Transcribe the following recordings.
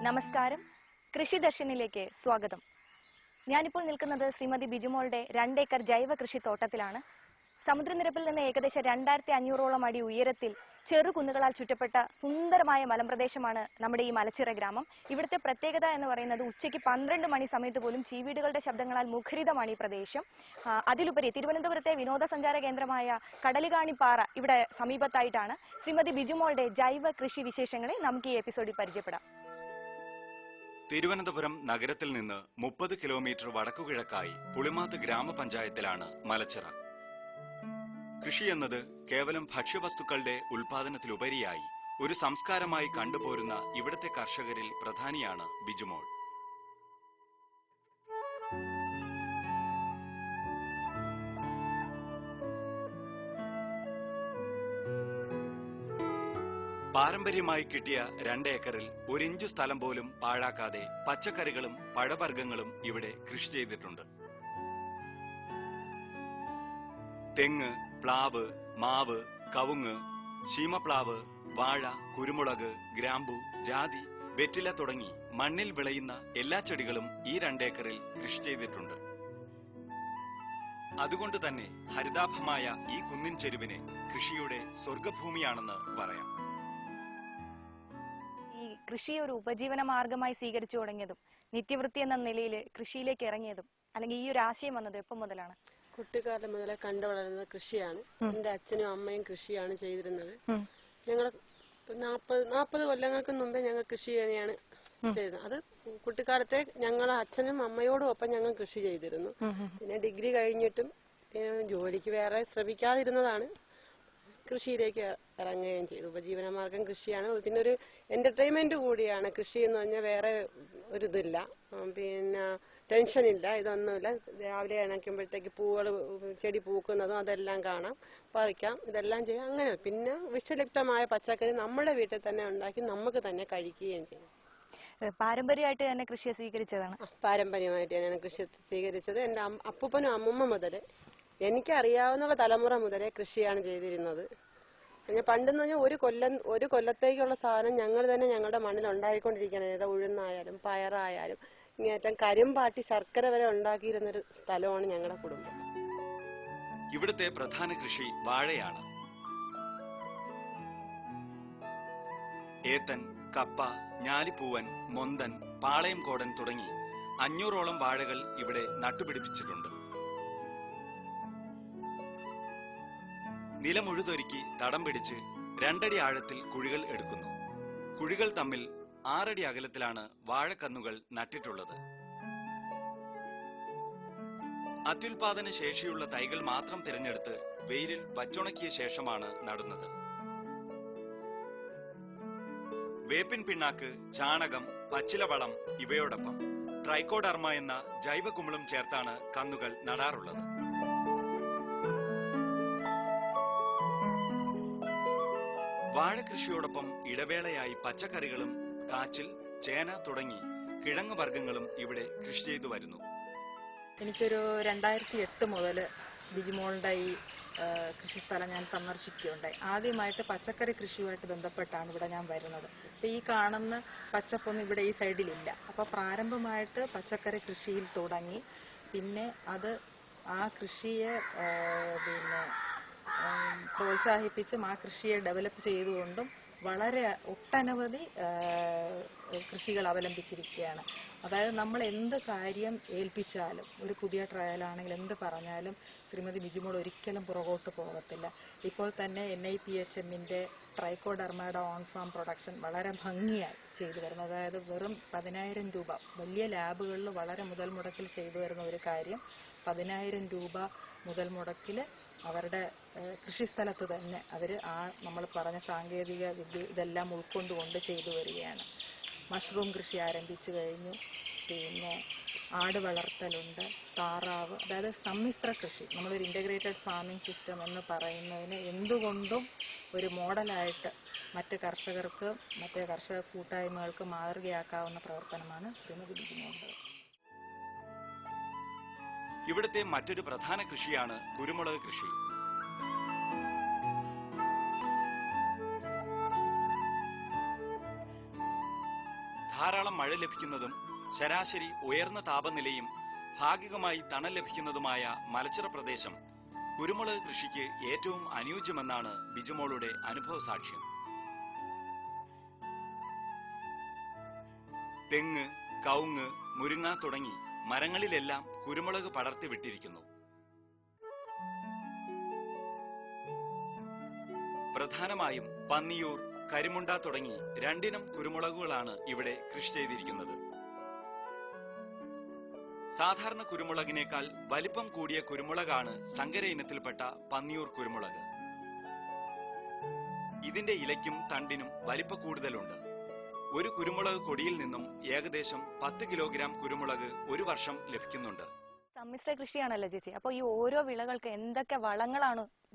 നമസ്കാരം, കൃഷി ദർശനിലേക്ക് സ്വാഗതം. ഞാനിപ്പോൾ നിൽക്കുന്നത് ശ്രീമതി ബിജുമോളുടെ 2 ഏക്കർ ജൈവ കൃഷി തോട്ടത്തിലാണ്. സമുദ്രനിരപ്പിൽ നിന്ന് ഏകദേശം 2500ഓളം അടി ഉയരത്തിൽ ചെറുകുന്നുകളാൽ ചുറ്റപ്പെട്ട സുന്ദരമായ മലമ്പ്രദേശമാണ് നമ്മുടെ ഈ മലച്ചിറ ഗ്രാമം. ഇവിടുത്തെ പ്രത്യേകത എന്ന് പറയുന്നത് ഉച്ചയ്ക്ക് 12 മണി സമയത്ത് പോലും ചീവീടുകളുടെ ശബ്ദങ്ങളാൽ മുഖരിതമാണ് ഈ പ്രദേശം. അതിലുപരി തിരുവനന്തപുരത്തെ വിനോദസഞ്ചാര കേന്ദ്രമായ കടലുകാണിപ്പാറ ഇവിടെ സമീപത്തായിട്ടാണ്. ശ്രീമതി ബിജുമോളുടെ ജൈവ കൃഷി വിശേഷങ്ങളെ നമുക്ക് ഈ എപ്പിസോഡിൽ പരിചയപ്പെടാം. തിരുവനന്തപുരം നഗരത്തിൽ നിന്ന് 30 കിലോമീറ്റർ വടക്കുകിഴക്കായി പുളിമാത്ത് ഗ്രാമപഞ്ചായത്തിലാണ് മലച്ചിറ. കൃഷി എന്നത് കേവലം ഭക്ഷ്യവസ്തുക്കളുടെ ഉൽപാദനത്തിലുപരിയായി ഒരു സംസ്കാരമായി കണ്ടുപോരുന്ന ഇവിടുത്തെ കർഷകരിൽ പ്രധാനിയാണ് ബിജുമോൾ. പാരമ്പര്യമായി കിട്ടിയ 2 ഏക്കറിൽ 1 ഇഞ്ച് സ്ഥലം പോലും പാഴാക്കാതെ പച്ചക്കറികളും പഴവർഗ്ഗങ്ങളും ഇവിടെ കൃഷി ചെയ്തിട്ടുണ്ട്. തെങ്ങ്, പ്ലാവ്, മാവ്, കവുങ്ങ്, ശീമപ്ലാവ്, വാഴ, കുരുമുളക്, ഗ്രാമ്പു, ജാതി, വെറ്റില തുടങ്ങി മണ്ണിൽ വിളയുന്ന എല്ലാ ചെടികളും ഈ 2 ഏക്കറിൽ കൃഷി ചെയ്തിട്ടുണ്ട്. അതുകൊണ്ട് തന്നെ ഹരിതാഭമായ ഈ കുന്നിൻ ചെരുവിനെ കൃഷിയുടെ സ്വർഗഭൂമിയാണെന്ന് പറയാം. ഈ കൃഷി ഒരു ഉപജീവന മാർഗമായി സ്വീകരിച്ചു തുടങ്ങിയതും നിത്യവൃത്തി എന്ന നിലയിൽ കൃഷിയിലേക്ക് ഇറങ്ങിയതും അല്ലെങ്കിൽ ഈ ഒരു ആശയം വന്നത് എപ്പോൾ മുതലാണ്? കുട്ടിക്കാലം മുതലേ കണ്ടു വളരുന്നത് കൃഷിയാണ്. എന്റെ അച്ഛനും അമ്മയും കൃഷിയാണ് ചെയ്തിരുന്നത്. ഞങ്ങൾ 40 കൊല്ലങ്ങൾക്ക് മുമ്പേ ഞങ്ങൾ കൃഷി തന്നെയാണ് ചെയ്തത്. അത് കുട്ടിക്കാലത്തെ ഞങ്ങൾ അച്ഛനും അമ്മയോടും ഒപ്പം ഞങ്ങൾ കൃഷി ചെയ്തിരുന്നു. പിന്നെ ഡിഗ്രി കഴിഞ്ഞിട്ടും ജോലിക്ക് വേറെ ശ്രമിക്കാതിരുന്നതാണ്. കൃഷിയിലേക്ക് ഇറങ്ങുകയും ചെയ്തു. ഉപജീവനമാർഗം കൃഷിയാണ്. പിന്നെ ഒരു എന്റർടൈൻമെന്റ് കൂടിയാണ്. കൃഷി എന്ന് പറഞ്ഞാൽ വേറെ ഒരു ഇതില്ല, പിന്നെ ടെൻഷനില്ല, ഇതൊന്നുമില്ല. രാവിലെ ഇണക്കുമ്പോഴത്തേക്ക് പൂവുകൾ ചെടി പൂക്കുന്നതും അതെല്ലാം കാണാം, പറിക്കാം, ഇതെല്ലാം ചെയ്യാം. അങ്ങനെ പിന്നെ വിഷലിപ്തമായ പച്ചക്കറി നമ്മുടെ വീട്ടിൽ തന്നെ ഉണ്ടാക്കി നമുക്ക് തന്നെ കഴിക്കുകയും ചെയ്യും. പാരമ്പര്യമായിട്ട് തന്നെ കൃഷിയെ സ്വീകരിച്ചതാണ്. പാരമ്പര്യമായിട്ട് തന്നെയാണ് കൃഷി സ്വീകരിച്ചത്. എന്റെ അപ്പൂപ്പനും അമ്മൂമ്മ മുതലേ, എനിക്കറിയാവുന്ന തലമുറ മുതലേ കൃഷിയാണ് ചെയ്തിരുന്നത്. പിന്നെ പണ്ടെന്ന് പറഞ്ഞാൽ ഒരു കൊല്ലത്തേക്കുള്ള സാധനം ഞങ്ങൾ തന്നെ ഞങ്ങളുടെ മണ്ണിൽ ഉണ്ടായിക്കൊണ്ടിരിക്കുകയാണ്. ഏതാ ഉഴുന്നായാലും പയറായാലും ഇങ്ങേറ്റം കരിമ്പാട്ടി ശർക്കര വരെ ഉണ്ടാക്കിയിരുന്നൊരു സ്ഥലമാണ് ഞങ്ങളുടെ കുടുംബം. ഇവിടുത്തെ പ്രധാന കൃഷി വാഴയാണ്. ഏത്തൻ, കപ്പ, ഞാലിപ്പൂവൻ, മൊന്തൻ, പാളയം കോടൻ തുടങ്ങി 500ഓളം വാഴകൾ ഇവിടെ നട്ടുപിടിപ്പിച്ചിട്ടുണ്ട്. നിലമുഴുതൊരുക്കി തടം പിടിച്ച് 2 അടി ആഴത്തിൽ കുഴികൾ എടുക്കുന്നു. കുഴികൾ തമ്മിൽ 6 അടി അകലത്തിലാണ് വാഴക്കന്നുകൾ നട്ടിട്ടുള്ളത്. അത്യുൽപാദന ശേഷിയുള്ള തൈകൾ മാത്രം തിരഞ്ഞെടുത്ത് വെയിലിൽ വച്ചുണക്കിയ ശേഷമാണ് നടുന്നത്. വേപ്പിൻ പിണ്ണാക്ക്, ചാണകം, പച്ചിലവളം ഇവയോടൊപ്പം ട്രൈക്കോഡർമ എന്ന ജൈവ കുമിളും ചേർത്താണ് കന്നുകൾ നടാറുള്ളത്. വാഴകൃഷിയോടൊപ്പം ഇടവേളയായി പച്ചക്കറികളും കാച്ചിൽ, ചേന തുടങ്ങി കിഴങ്ങ് വർഗ്ഗങ്ങളും ഇവിടെ കൃഷി ചെയ്തു വരുന്നു. എനിക്കൊരു 2008 മുതൽ ബിജുമോളുടെ ഈ കൃഷിസ്ഥലം ഞാൻ സന്ദർശിക്കുകയുണ്ടായി. ആദ്യമായിട്ട് പച്ചക്കറി കൃഷിയുമായിട്ട് ബന്ധപ്പെട്ടാണ് ഇവിടെ ഞാൻ വരുന്നത്. അപ്പോൾ ഈ കാണുന്ന പച്ചപ്പൊന്നും ഇവിടെ ഈ സൈഡിലില്ല. അപ്പോൾ പ്രാരംഭമായിട്ട് പച്ചക്കറി കൃഷിയിൽ തുടങ്ങി. പിന്നെ അത് ആ കൃഷിയെ പിന്നെ പ്രോത്സാഹിപ്പിച്ചും ആ കൃഷിയെ ഡെവലപ്പ് ചെയ്തുകൊണ്ടും വളരെ ഒട്ടനവധി കൃഷികൾ അവലംബിച്ചിരിക്കുകയാണ്. അതായത് നമ്മൾ എന്ത് കാര്യം ഏൽപ്പിച്ചാലും, ഒരു പുതിയ ട്രയലാണെങ്കിൽ എന്ത് പറഞ്ഞാലും ശ്രീമതി ബിജുമോൾ ഒരിക്കലും പുറകോട്ട് പോകത്തില്ല. ഇപ്പോൾ തന്നെ NIPHMന്റെ ട്രൈക്കോഡർമയുടെ ഓൺ ഫാം പ്രൊഡക്ഷൻ വളരെ ഭംഗിയായി ചെയ്തു വരുന്നത്. അതായത് വെറും 10,000 രൂപ, വലിയ ലാബുകളിൽ വളരെ മുതൽ മുടക്കിൽ ചെയ്തു വരുന്ന ഒരു കാര്യം 10,000 രൂപ മുതൽ മുടക്കിൽ അവരുടെ കൃഷിസ്ഥലത്ത് തന്നെ അവർ നമ്മൾ പറഞ്ഞ സാങ്കേതിക വിദ്യ ഇതെല്ലാം ഉൾക്കൊണ്ടുകൊണ്ട് ചെയ്തു വരികയാണ്. മഷ്റൂം കൃഷി ആരംഭിച്ചു കഴിഞ്ഞു. പിന്നെ ആട് വളർത്തലുണ്ട്, താറാവ്, അതായത് സമ്മിശ്ര കൃഷി. നമ്മളൊരു ഇൻ്റഗ്രേറ്റഡ് ഫാമിംഗ് സിസ്റ്റം എന്ന് പറയുന്നതിന് എന്തുകൊണ്ടും ഒരു മോഡലായിട്ട് മറ്റ് കർഷകർക്ക്, മറ്റ് കർഷക കൂട്ടായ്മകൾക്ക് മാതൃകയാക്കാവുന്ന പ്രവർത്തനമാണ് ശ്രീമതി ബിജുമോളുടെ. ഇവിടുത്തെ മറ്റൊരു പ്രധാന കൃഷിയാണ് കുരുമുളക് കൃഷി. ധാരാളം മഴ ലഭിക്കുന്നതും ശരാശരി ഉയർന്ന താപനിലയും ഭാഗികമായി തണൽ ലഭിക്കുന്നതുമായ മലച്ചിറ പ്രദേശം കുരുമുളക് കൃഷിക്ക് ഏറ്റവും അനുയോജ്യമെന്നാണ് ബിജുമോളുടെ അനുഭവ സാക്ഷ്യം. തെങ്ങ്, കവുങ്ങ്, മുരിങ്ങ തുടങ്ങി മരങ്ങളിലെല്ലാം കുരുമുളക് പടർത്തി വിട്ടിരിക്കുന്നു. പ്രധാനമായും പന്നിയൂർ, കരിമുണ്ട തുടങ്ങി 2 ഇനം കുരുമുളകുകളാണ് ഇവിടെ കൃഷി ചെയ്തിരിക്കുന്നത്. സാധാരണ കുരുമുളകിനേക്കാൾ വലിപ്പം കൂടിയ കുരുമുളകാണ് സങ്കര ഇനത്തിൽപ്പെട്ട പന്നിയൂർ കുരുമുളക്. ഇതിന്റെ ഇലയ്ക്കും തണ്ടിനും വലിപ്പ കൂടുതലുണ്ട്. ഒരു കുരുമുളക് കൊടിയിൽ നിന്നും ഏകദേശം 10 കിലോഗ്രാം കുരുമുളക് ഒരു വർഷം ലഭിക്കുന്നുണ്ട്. സമ്മിശ്ര കൃഷിയാണല്ലോ ചേച്ചി. അപ്പോൾ ഈ ഓരോ വിളകൾക്ക് എന്തൊക്കെ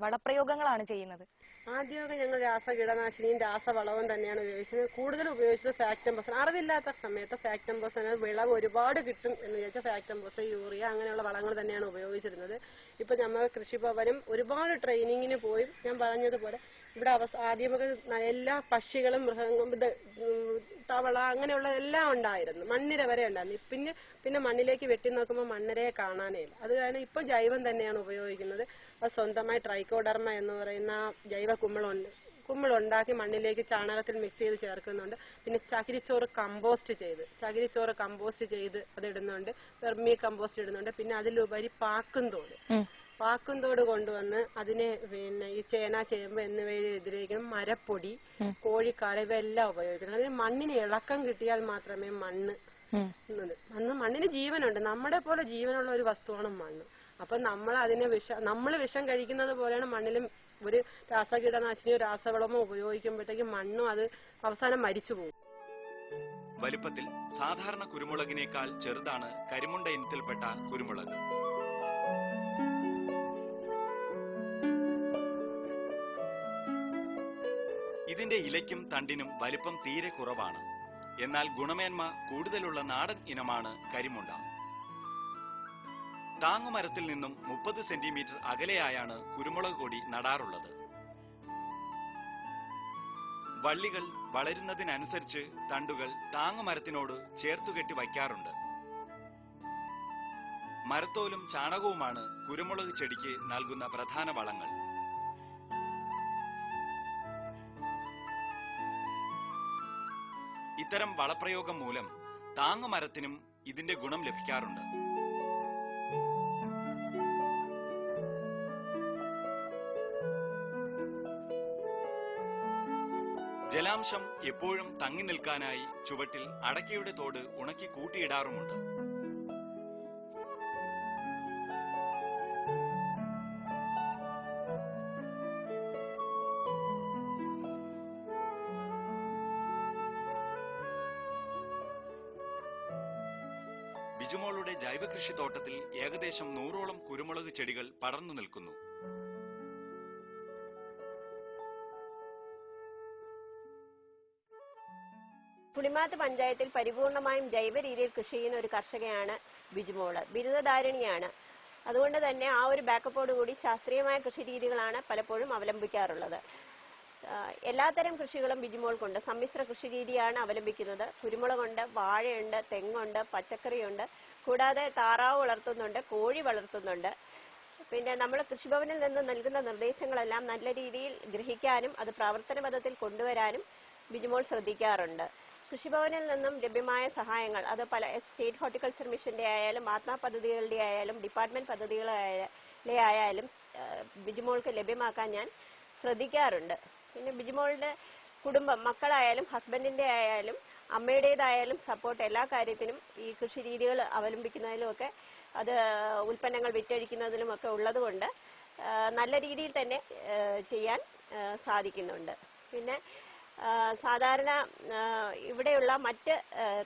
വളപ്രയോഗങ്ങളാണ് ചെയ്യുന്നത്? ആദ്യമൊക്കെ ഞങ്ങൾ രാസകീടനാശിനിയും രാസവളവും തന്നെയാണ് ഉപയോഗിച്ചത്. കൂടുതൽ ഉപയോഗിച്ചത് ഫാക്ടംബോസ്. അറിവില്ലാത്ത സമയത്ത് ഫാക്ടംബോസ് വിളവ് ഒരുപാട് കിട്ടും എന്ന് വിചാരിച്ചാൽ ഫാക്ടംബോസ്, യൂറിയ അങ്ങനെയുള്ള വളങ്ങൾ തന്നെയാണ് ഉപയോഗിച്ചിരുന്നത്. ഇപ്പൊ നമ്മൾ കൃഷിഭവനും ഒരുപാട് ട്രെയിനിങ്ങിന് പോയി ഞാൻ പറഞ്ഞതുപോലെ ഇവിടെ ആദ്യമൊക്കെ എല്ലാ പക്ഷികളും മൃഗങ്ങളും തവള അങ്ങനെയുള്ള എല്ലാം ഉണ്ടായിരുന്നു. മണ്ണിര വരെ ഉണ്ടായിരുന്നു. പിന്നെ മണ്ണിലേക്ക് വെട്ടി നോക്കുമ്പോൾ മണ്ണിരയെ കാണാനേ ഇല്ല. അത് കാരണം ഇപ്പൊ ജൈവം തന്നെയാണ് ഉപയോഗിക്കുന്നത്. അത് സ്വന്തമായി ട്രൈക്കോഡർമ എന്ന് പറയുന്ന ജൈവ കുമ്മിളുണ്ടാക്കി മണ്ണിലേക്ക് ചാണകത്തിൽ മിക്സ് ചെയ്ത് ചേർക്കുന്നുണ്ട്. പിന്നെ ചകിരിച്ചോറ് കമ്പോസ്റ്റ് ചെയ്ത് അത് ഇടുന്നുണ്ട്. വെർമി കമ്പോസ്റ്റ് ഇടുന്നുണ്ട്. പിന്നെ അതിലുപരി പാക്കുംതോട് കൊണ്ടുവന്ന് അതിനെ പിന്നെ ഈ ചേന, ചേമ്പ് എന്നിവയിലെതിരേക്കും മരപ്പൊടി, കോഴിക്കാര ഇവയെല്ലാം ഉപയോഗിക്കുന്നത്. അതിന് മണ്ണിന് ഇളക്കം കിട്ടിയാൽ മാത്രമേ മണ്ണിന് ജീവനുണ്ട്. നമ്മുടെ പോലെ ജീവനുള്ള ഒരു വസ്തുവാണ് മണ്ണ്. അപ്പൊ നമ്മൾ വിഷം കഴിക്കുന്നത് പോലെയാണ് മണ്ണിലും ഒരു രാസകീടനാശിനിയോ രാസവളമോ ഉപയോഗിക്കുമ്പോഴത്തേക്ക് മണ്ണും അത് അവസാനം മരിച്ചു പോകും. വലിപ്പത്തിൽ സാധാരണ കുരുമുളകിനേക്കാൾ ചെറുതാണ് കരിമുണ്ട ഇനത്തിൽപ്പെട്ട കുരുമുളക്. ഇതിന്റെ ഇലയ്ക്കും തണ്ടിനും വലിപ്പം തീരെ കുറവാണ്. എന്നാൽ ഗുണമേന്മ കൂടുതലുള്ള നാടൻ ഇനമാണ് കരിമുണ്ട. താങ്ങുമരത്തിൽ നിന്നും 30 സെന്റിമീറ്റർ അകലെയായാണ് കുരുമുളക് കൊടി നടാറുള്ളത്. വള്ളികൾ വളരുന്നതിനനുസരിച്ച് തണ്ടുകൾ താങ്ങുമരത്തിനോട് ചേർത്തുകെട്ടി വയ്ക്കാറുണ്ട്. മരത്തോലും ചാണകവുമാണ് കുരുമുളക് ചെടിക്ക് നൽകുന്ന പ്രധാന വളങ്ങൾ. ഇത്തരം വളപ്രയോഗം മൂലം താങ്ങുമരത്തിനും ഇതിന്റെ ഗുണം ലഭിക്കാറുണ്ട്. ജലാംശം എപ്പോഴും തങ്ങി നിൽക്കാനായി ചുവട്ടിൽ അടയ്ക്കയുടെ തോട് ഉണക്കി കൂട്ടിയിടാറുമുണ്ട്. ബിജുമോളുടെ ജൈവകൃഷി തോട്ടത്തിൽ ഏകദേശം 100ഓളം കുരുമുളക് ചെടികൾ പടർന്നു നിൽക്കുന്നു. പുളിമാത്ത് പഞ്ചായത്തിൽ പരിപൂർണമായും ജൈവ രീതിയിൽ കൃഷി ചെയ്യുന്ന ഒരു കർഷകയാണ് ബിജുമോള്. ബിരുദധാരിണിയാണ്. അതുകൊണ്ട് തന്നെ ആ ഒരു ബാക്കപ്പോട് കൂടി ശാസ്ത്രീയമായ കൃഷി രീതികളാണ് പലപ്പോഴും അവലംബിക്കാറുള്ളത്. എല്ലാത്തരം കൃഷികളും ബിജുമോൾക്കുണ്ട്. സമ്മിശ്ര കൃഷി രീതിയാണ് അവലംബിക്കുന്നത്. കുരുമുളകുണ്ട്, വാഴയുണ്ട്, തെങ്ങുണ്ട്, പച്ചക്കറിയുണ്ട്, കൂടാതെ താറാവ് വളർത്തുന്നുണ്ട്, കോഴി വളർത്തുന്നുണ്ട്. പിന്നെ നമ്മൾ കൃഷിഭവനിൽ നിന്ന് നൽകുന്ന നിർദ്ദേശങ്ങളെല്ലാം നല്ല രീതിയിൽ ഗ്രഹിക്കാനും അത് പ്രവർത്തന പദത്തിൽ കൊണ്ടുവരാനും ബിജുമോൾ ശ്രദ്ധിക്കാറുണ്ട്. കൃഷിഭവനിൽ നിന്നും ലഭ്യമായ സഹായങ്ങൾ അത് പല സ്റ്റേറ്റ് ഹോർട്ടിക്കൾച്ചർ മിഷന്റെ ആയാലും ആത്മാ പദ്ധതികളുടെ ആയാലും ഡിപ്പാർട്ട്മെന്റ് പദ്ധതികളെ ആയാലും ബിജുമോൾക്ക് ലഭ്യമാക്കാൻ ഞാൻ ശ്രദ്ധിക്കാറുണ്ട്. പിന്നെ ബിജുമോളുടെ കുടുംബം, മക്കളായാലും ഹസ്ബൻഡിന്റെ ആയാലും അമ്മയുടേതായാലും സപ്പോർട്ട് എല്ലാ കാര്യത്തിനും ഈ കൃഷി രീതികൾ അവലംബിക്കുന്നതിലുമൊക്കെ അത് ഉൽപ്പന്നങ്ങൾ വിറ്റഴിക്കുന്നതിലുമൊക്കെ ഉള്ളതുകൊണ്ട് നല്ല രീതിയിൽ തന്നെ ചെയ്യാൻ സാധിക്കുന്നുണ്ട്. പിന്നെ സാധാരണ ഇവിടെയുള്ള മറ്റ്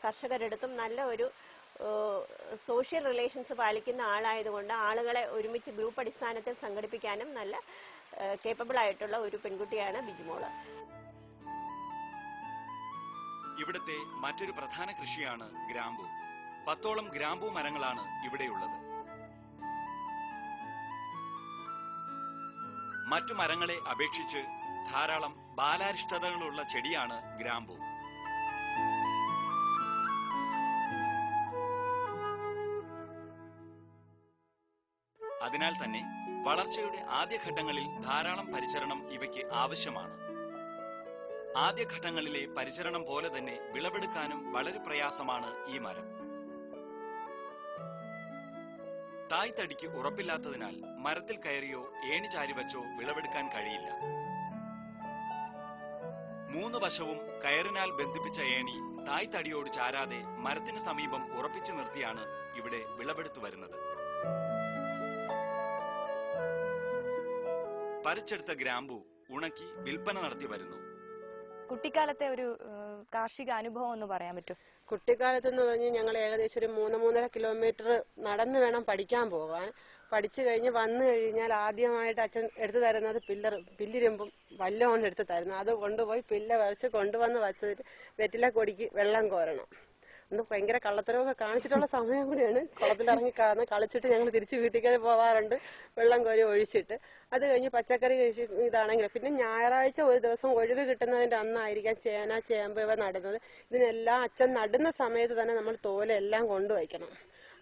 കർഷകരെടുത്തും നല്ല ഒരു സോഷ്യൽ റിലേഷൻസ് പാലിക്കുന്ന ആളായതുകൊണ്ട് ആളുകളെ ഒരുമിച്ച് ഗ്രൂപ്പ് അടിസ്ഥാനത്തിൽ സംഘടിപ്പിക്കാനും നല്ല കേപ്പബിൾ ആയിട്ടുള്ള ഒരു പെൺകുട്ടിയാണ് ബിജുമോള്. ഇവിടുത്തെ മറ്റൊരു പ്രധാന കൃഷിയാണ് ഗ്രാമ്പു. 10ഓളം ഗ്രാമ്പു മരങ്ങളാണ് ഇവിടെയുള്ളത്. മറ്റു മരങ്ങളെ അപേക്ഷിച്ച് ധാരാളം ബാലാരിഷ്ടതകളുള്ള ചെടിയാണ് ഗ്രാമ്പു. അതിനാൽ തന്നെ വളർച്ചയുടെ ആദ്യഘട്ടങ്ങളിൽ ധാരാളം പരിചരണം ഇവയ്ക്ക് ആവശ്യമാണ്. ആദ്യഘട്ടങ്ങളിലെ പരിചരണം പോലെ തന്നെ വിളവെടുക്കാനും വളരെ പ്രയാസമാണ് ഈ മരം. തായ്തടിക്ക് ഉറപ്പില്ലാത്തതിനാൽ മരത്തിൽ കയറിയോ ഏണി ചാരിവച്ചോ വിളവെടുക്കാൻ കഴിയില്ല. 3 വശവും കയറിനാൽ ബന്ധിപ്പിച്ച ഏണി തായ്തടിയോട് ചാരാതെ മരത്തിന് സമീപം ഉറപ്പിച്ചു നിർത്തിയാണ് ഇവിടെ വിളവെടുത്തു വരുന്നത്. പറിച്ചെടുത്ത ഗ്രാമ്പു ഉണക്കി വിൽപ്പന നടത്തി വരുന്നു. കുട്ടിക്കാലത്തെ ഒരു കാർഷിക അനുഭവം ഒന്ന് പറയാൻ പറ്റും? കുട്ടിക്കാലത്തെന്ന് പറഞ്ഞ് ഞങ്ങൾ ഏകദേശം ഒരു 3-3.5 കിലോമീറ്റർ നടന്നു വേണം പഠിക്കാൻ പോകാൻ. പഠിച്ചു കഴിഞ്ഞ് വന്നു കഴിഞ്ഞാൽ ആദ്യമായിട്ട് അച്ഛൻ എടുത്തു തരുന്നത് പില്ലിരുമ്പും വല്ലമാണ് എടുത്തു തരുന്നത്. അത് കൊണ്ടുപോയി പില്ല വരച്ച് കൊണ്ടുവന്ന് വച്ചിട്ട് വെറ്റില കൊടിക്ക് വെള്ളം കോരണം. അന്ന് ഭയങ്കര കള്ളത്തരമൊക്കെ കാണിച്ചിട്ടുള്ള സമയം കൂടിയാണ്. കുളത്തിലിറങ്ങി കളിച്ചിട്ട് ഞങ്ങൾ തിരിച്ച് വീട്ടിൽ പോകാറുണ്ട്, വെള്ളം കോരി ഒഴിച്ചിട്ട്. അത് കഴിഞ്ഞ് പച്ചക്കറി കൃഷി ഇതാണെങ്കിൽ പിന്നെ ഞായറാഴ്ച ഒരു ദിവസം ഒഴിവ് കിട്ടുന്നതിന്റെ അന്നായിരിക്കാം ചേന ചേമ്പ് ഇവ നടുന്നത്. ഇതിനെല്ലാം അച്ഛൻ നടുന്ന സമയത്ത് തന്നെ നമ്മൾ തോലെല്ലാം കൊണ്ടുവയ്ക്കണം.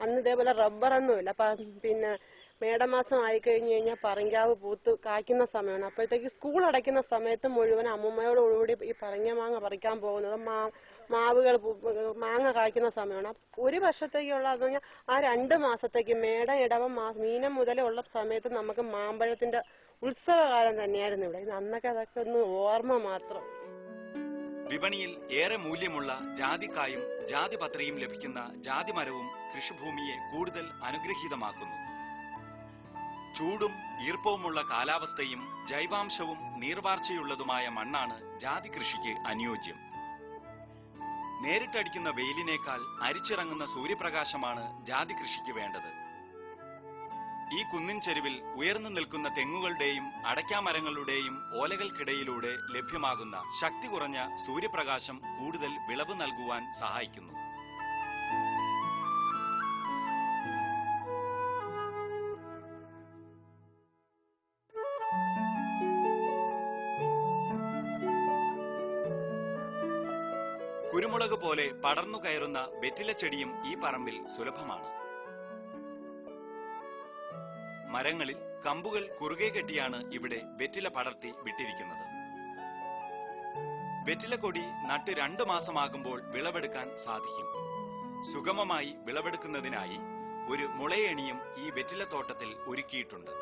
അന്ന് ഇതേപോലെ റബ്ബറൊന്നുമില്ല. പിന്നെ മേടമാസം ആയിക്കഴിഞ്ഞ് കഴിഞ്ഞാൽ പറങ്കാവ് പൂത്ത് കായ്ക്കുന്ന സമയമാണ്. അപ്പോഴത്തേക്ക് സ്കൂൾ അടയ്ക്കുന്ന സമയത്ത് മുഴുവൻ അമ്മൂമ്മയോടുകൂടി ഈ പറങ്ങ മാങ്ങ പറിക്കാൻ പോകുന്നത് മാവുകൾ മാങ്ങ കായ്ക്കുന്ന സമയമാണ്. ഒരു വർഷത്തേക്കുള്ള എന്ന് പറഞ്ഞാൽ ആ 2 മാസത്തേക്ക് മേടം ഇടവം മീനം മുതലേ ഉള്ള സമയത്ത് നമുക്ക് മാമ്പഴത്തിന്റെ ഉത്സവകാലം തന്നെയായിരുന്നു ഇവിടെ. അന്നൊക്കെ അതൊക്കെ ഒന്ന് ഓർമ്മ മാത്രം. വിപണിയിൽ ഏറെ മൂല്യമുള്ള ജാതിക്കായും ജാതിപത്രിയും ലഭിക്കുന്ന ജാതിമരവും കൃഷിഭൂമിയെ കൂടുതൽ അനുഗ്രഹീതമാക്കുന്നു. ചൂടും ഈർപ്പവുമുള്ള കാലാവസ്ഥയും ജൈവാംശവും നീർവാർച്ചയുള്ളതുമായ മണ്ണാണ് ജാതി കൃഷിക്ക് അനുയോജ്യം. നേരിട്ടടിക്കുന്ന വെയിലിനേക്കാൾ അരിച്ചിറങ്ങുന്ന സൂര്യപ്രകാശമാണ് ജാതി കൃഷിക്ക് വേണ്ടത്. ഈ കുന്നിൻ ചെരുവിൽ ഉയർന്നു നിൽക്കുന്ന തെങ്ങുകളുടെയും അടയ്ക്കാമരങ്ങളുടെയും ഓലകൾക്കിടയിലൂടെ ലഭ്യമാകുന്ന ശക്തി കുറഞ്ഞ സൂര്യപ്രകാശം കൂടുതൽ വിളവ് നൽകുവാൻ സഹായിക്കുന്നു. കുരുമുളക് പോലെ പടർന്നു കയറുന്ന വെറ്റില ചെടിയും ഈ പറമ്പിൽ സുലഭമാണ്. മരങ്ങളിൽ കമ്പുകൾ കുറുകെ കെട്ടിയാണ് ഇവിടെ വെറ്റില പടർത്തി വിട്ടിരിക്കുന്നത്. വെറ്റില കൊടി നട്ട് 2 മാസമാകുമ്പോൾ വിളവെടുക്കാൻ സാധിക്കും. സുഗമമായി വിളവെടുക്കുന്നതിനായി ഒരു മുളയണിയും ഈ വെറ്റില തോട്ടത്തിൽ ഒരുക്കിയിട്ടുണ്ട്.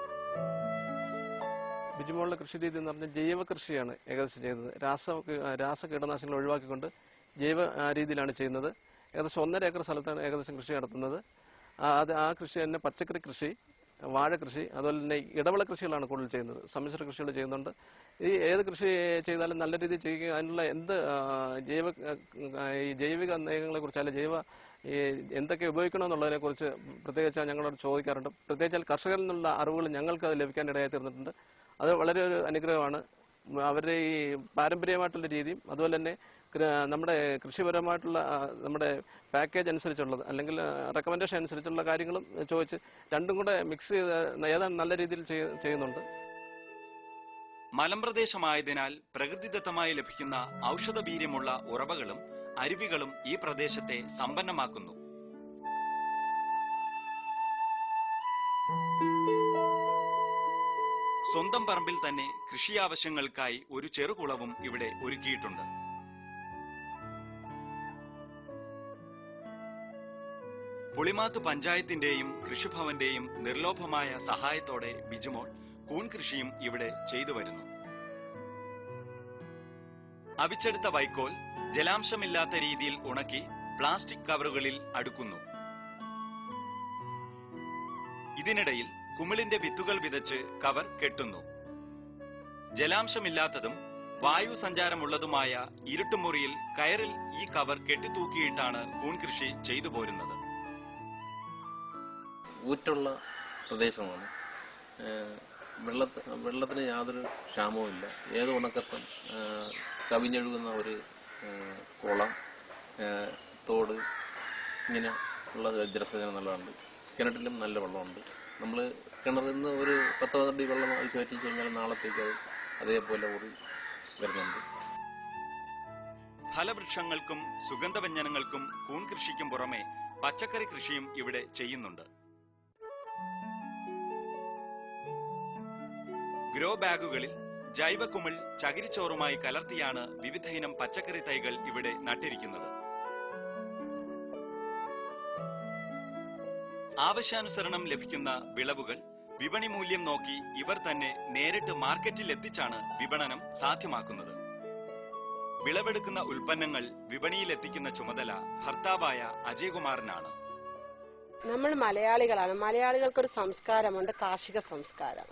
ബിജുമോളുടെ കൃഷി രീതി എന്ന് പറഞ്ഞാൽ ജൈവ കൃഷിയാണ് ഏകദേശം ചെയ്യുന്നത്. രാസ കീടനാശിനികൾ ഒഴിവാക്കിക്കൊണ്ട് ജൈവ രീതിയിലാണ് ചെയ്യുന്നത്. ഏകദേശം 1.5 ഏക്കർ സ്ഥലത്താണ് ഏകദേശം കൃഷി നടത്തുന്നത്. ആ കൃഷി തന്നെ പച്ചക്കറി കൃഷി, വാഴ കൃഷി, അതുപോലെ തന്നെ ഇടവിള കൃഷികളാണ് കൂടുതൽ ചെയ്യുന്നത്. സമ്മിശ്ര കൃഷികൾ ചെയ്യുന്നുണ്ട്. ഈ ഏത് കൃഷി ചെയ്താലും നല്ല രീതിയിൽ ചെയ്യുക, അതിനുള്ള എന്ത് ജൈവിക നയങ്ങളെ കുറിച്ച് അല്ലെങ്കിൽ എന്തൊക്കെ ഉപയോഗിക്കണമെന്നുള്ളതിനെ കുറിച്ച് പ്രത്യേകിച്ച് ഞങ്ങളോട് ചോദിക്കാറുണ്ട്. പ്രത്യേകിച്ച് കർഷകരിൽ നിന്നുള്ള അറിവുകൾ ഞങ്ങൾക്ക് അത് ലഭിക്കാൻ ഇടയായി തീർന്നിട്ടുണ്ട്. അത് വളരെ ഒരു അനുഗ്രഹമാണ്. അവരുടെ ഈ പാരമ്പര്യമായിട്ടുള്ള രീതിയും അതുപോലെ തന്നെ നമ്മുടെ കൃഷിപരമായിട്ടുള്ള നമ്മുടെ പാക്കേജ് അനുസരിച്ചുള്ളത് അല്ലെങ്കിൽ റെക്കമെൻഡേഷൻ അനുസരിച്ചുള്ള കാര്യങ്ങളും ചോദിച്ച് രണ്ടും കൂടെ മിക്സ് ചെയ്ത് ഏതാണ് നല്ല രീതിയിൽ ചെയ്യുന്നുണ്ട്. മലമ്പ്രദേശമായതിനാൽ പ്രകൃതിദത്തമായി ലഭിക്കുന്ന ഔഷധവീര്യമുള്ള ഉറവകളും അരുവികളും ഈ പ്രദേശത്തെ സമ്പന്നമാക്കുന്നു. സ്വന്തം പറമ്പിൽ തന്നെ കൃഷി ആവശ്യങ്ങൾക്കായി ഒരു ചെറുകുളവും ഇവിടെ ഒരുക്കിയിട്ടുണ്ട്. പുളിമാത്ത് പഞ്ചായത്തിന്റെയും കൃഷിഭവന്റെയും നിർലോഭമായ സഹായത്തോടെ ബിജുമോൾ കൂൺ കൃഷിയും ഇവിടെ ചെയ്തു വരുന്നു. അവിച്ചെടുത്ത വൈക്കോൽ ജലാംശമില്ലാത്ത രീതിയിൽ ഉണക്കി പ്ലാസ്റ്റിക് കവറുകളിൽ അടുക്കുന്നു. ഇതിനിടയിൽ കുമിളിന്റെ വിത്തുകൾ വിതച്ച് കവർ കെട്ടുന്നു. ജലാംശമില്ലാത്തതും വായു സഞ്ചാരമുള്ളതുമായ ഇരുട്ടുമുറിയിൽ കയറിൽ ഈ കവർ കെട്ടിത്തൂക്കിയിട്ടാണ് കൂൺ കൃഷി ചെയ്തു പോരുന്നത്. ഊറ്റുള്ള പ്രദേശമാണ്. വെള്ളത്തിന് യാതൊരു ക്ഷാമവുമില്ല. ഏത് ഉണക്കത്തും കവിഞ്ഞൊഴുകുന്ന ഒരു കുളം, തോട്, ഇങ്ങനെ ഉള്ള ജലസേചനം നല്ലതുണ്ട്. കിണറ്റിലും നല്ല വെള്ളമുണ്ട്. നമ്മൾ കിണറിൽ നിന്ന് ഒരു 10 അടി വെള്ളം അടിച്ചു പറ്റി കഴിഞ്ഞാൽ നാളത്തേക്ക് അതേപോലെ ഊറി വരുന്നുണ്ട്. ഫലവൃക്ഷങ്ങൾക്കും സുഗന്ധവ്യഞ്ജനങ്ങൾക്കും കൂൺ കൃഷിക്കും പുറമെ പച്ചക്കറി കൃഷിയും ഇവിടെ ചെയ്യുന്നുണ്ട്. ഗ്രോ ബാഗുകളിൽ ജൈവക്കുമിൾ ചകിരിച്ചോറുമായി കലർത്തിയാണ് വിവിധയിനം പച്ചക്കറി തൈകൾ ഇവിടെ നട്ടിരിക്കുന്നത്. ആവശ്യാനുസരണം ലഭിക്കുന്ന വിളവുകൾ വിപണി മൂല്യം നോക്കി ഇവർ തന്നെ നേരിട്ട് മാർക്കറ്റിൽ എത്തിച്ചാണ് വിപണനം സാധ്യമാക്കുന്നത്. വിളവെടുക്കുന്ന ഉൽപ്പന്നങ്ങൾ വിപണിയിൽ എത്തിക്കുന്ന ചുമതല ഭർത്താവായ അജയ്കുമാറിനാണ്. നമ്മൾ മലയാളികളാണ്. മലയാളികൾക്കൊരു സംസ്കാരമുണ്ട്, കാർഷിക സംസ്കാരം.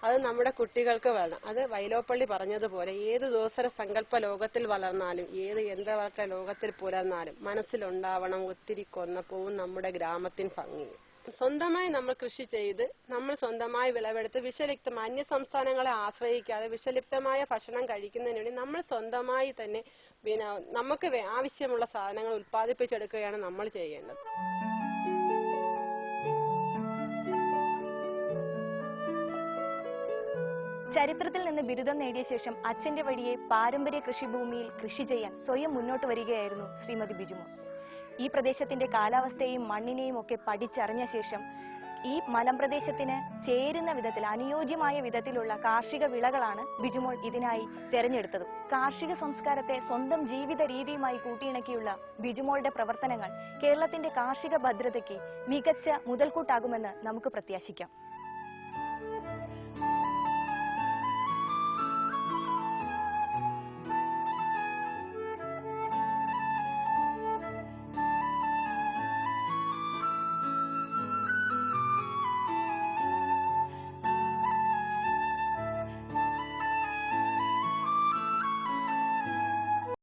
അത് നമ്മുടെ കുട്ടികൾക്ക് വേണം. അത് വൈലോപ്പള്ളി പറഞ്ഞതുപോലെ ഏത് ദോസര സങ്കല്പ ലോകത്തിൽ വളർന്നാലും ഏത് യന്ത്രവൽക്ക ലോകത്തിൽ പുലർന്നാലും മനസ്സിലുണ്ടാവണം ഒത്തിരി കൊന്നപ്പൂവും നമ്മുടെ ഗ്രാമത്തിൻ ഭംഗി. സ്വന്തമായി നമ്മൾ കൃഷി ചെയ്ത് നമ്മൾ സ്വന്തമായി വിളവെടുത്ത് വിഷലിപ്തമായ അന്യ സംസ്ഥാനങ്ങളെ ആശ്രയിക്കാതെ വിഷലിപ്തമായ ഭക്ഷണം കഴിക്കുന്നതിന് വേണ്ടി നമ്മൾ സ്വന്തമായി തന്നെ നമുക്ക് ആവശ്യമുള്ള സാധനങ്ങൾ ഉൽപ്പാദിപ്പിച്ചെടുക്കുകയാണ് നമ്മൾ ചെയ്യേണ്ടത്. ചരിത്രത്തിൽ നിന്ന് ബിരുദം നേടിയ ശേഷം അച്ഛന്റെ വഴിയെ പാരമ്പര്യ കൃഷിഭൂമിയിൽ കൃഷി ചെയ്യാൻ സ്വയം മുന്നോട്ട് വരികയായിരുന്നു ശ്രീമതി ബിജുമോൾ. ഈ പ്രദേശത്തിന്റെ കാലാവസ്ഥയെയും മണ്ണിനെയും ഒക്കെ പഠിച്ചറിഞ്ഞ ശേഷം ഈ മലമ്പ്രദേശത്തിന് ചേരുന്ന വിധത്തിൽ അനുയോജ്യമായ വിധത്തിലുള്ള കാർഷിക വിളകളാണ് ബിജുമോൾ ഇതിനായി തെരഞ്ഞെടുത്തത്. കാർഷിക സംസ്കാരത്തെ സ്വന്തം ജീവിത രീതിയുമായി കൂട്ടിയിണക്കിയുള്ള ബിജുമോളുടെ പ്രവർത്തനങ്ങൾ കേരളത്തിന്റെ കാർഷിക ഭദ്രതയ്ക്ക് മികച്ച മുതൽക്കൂട്ടാകുമെന്ന് നമുക്ക് പ്രത്യാശിക്കാം.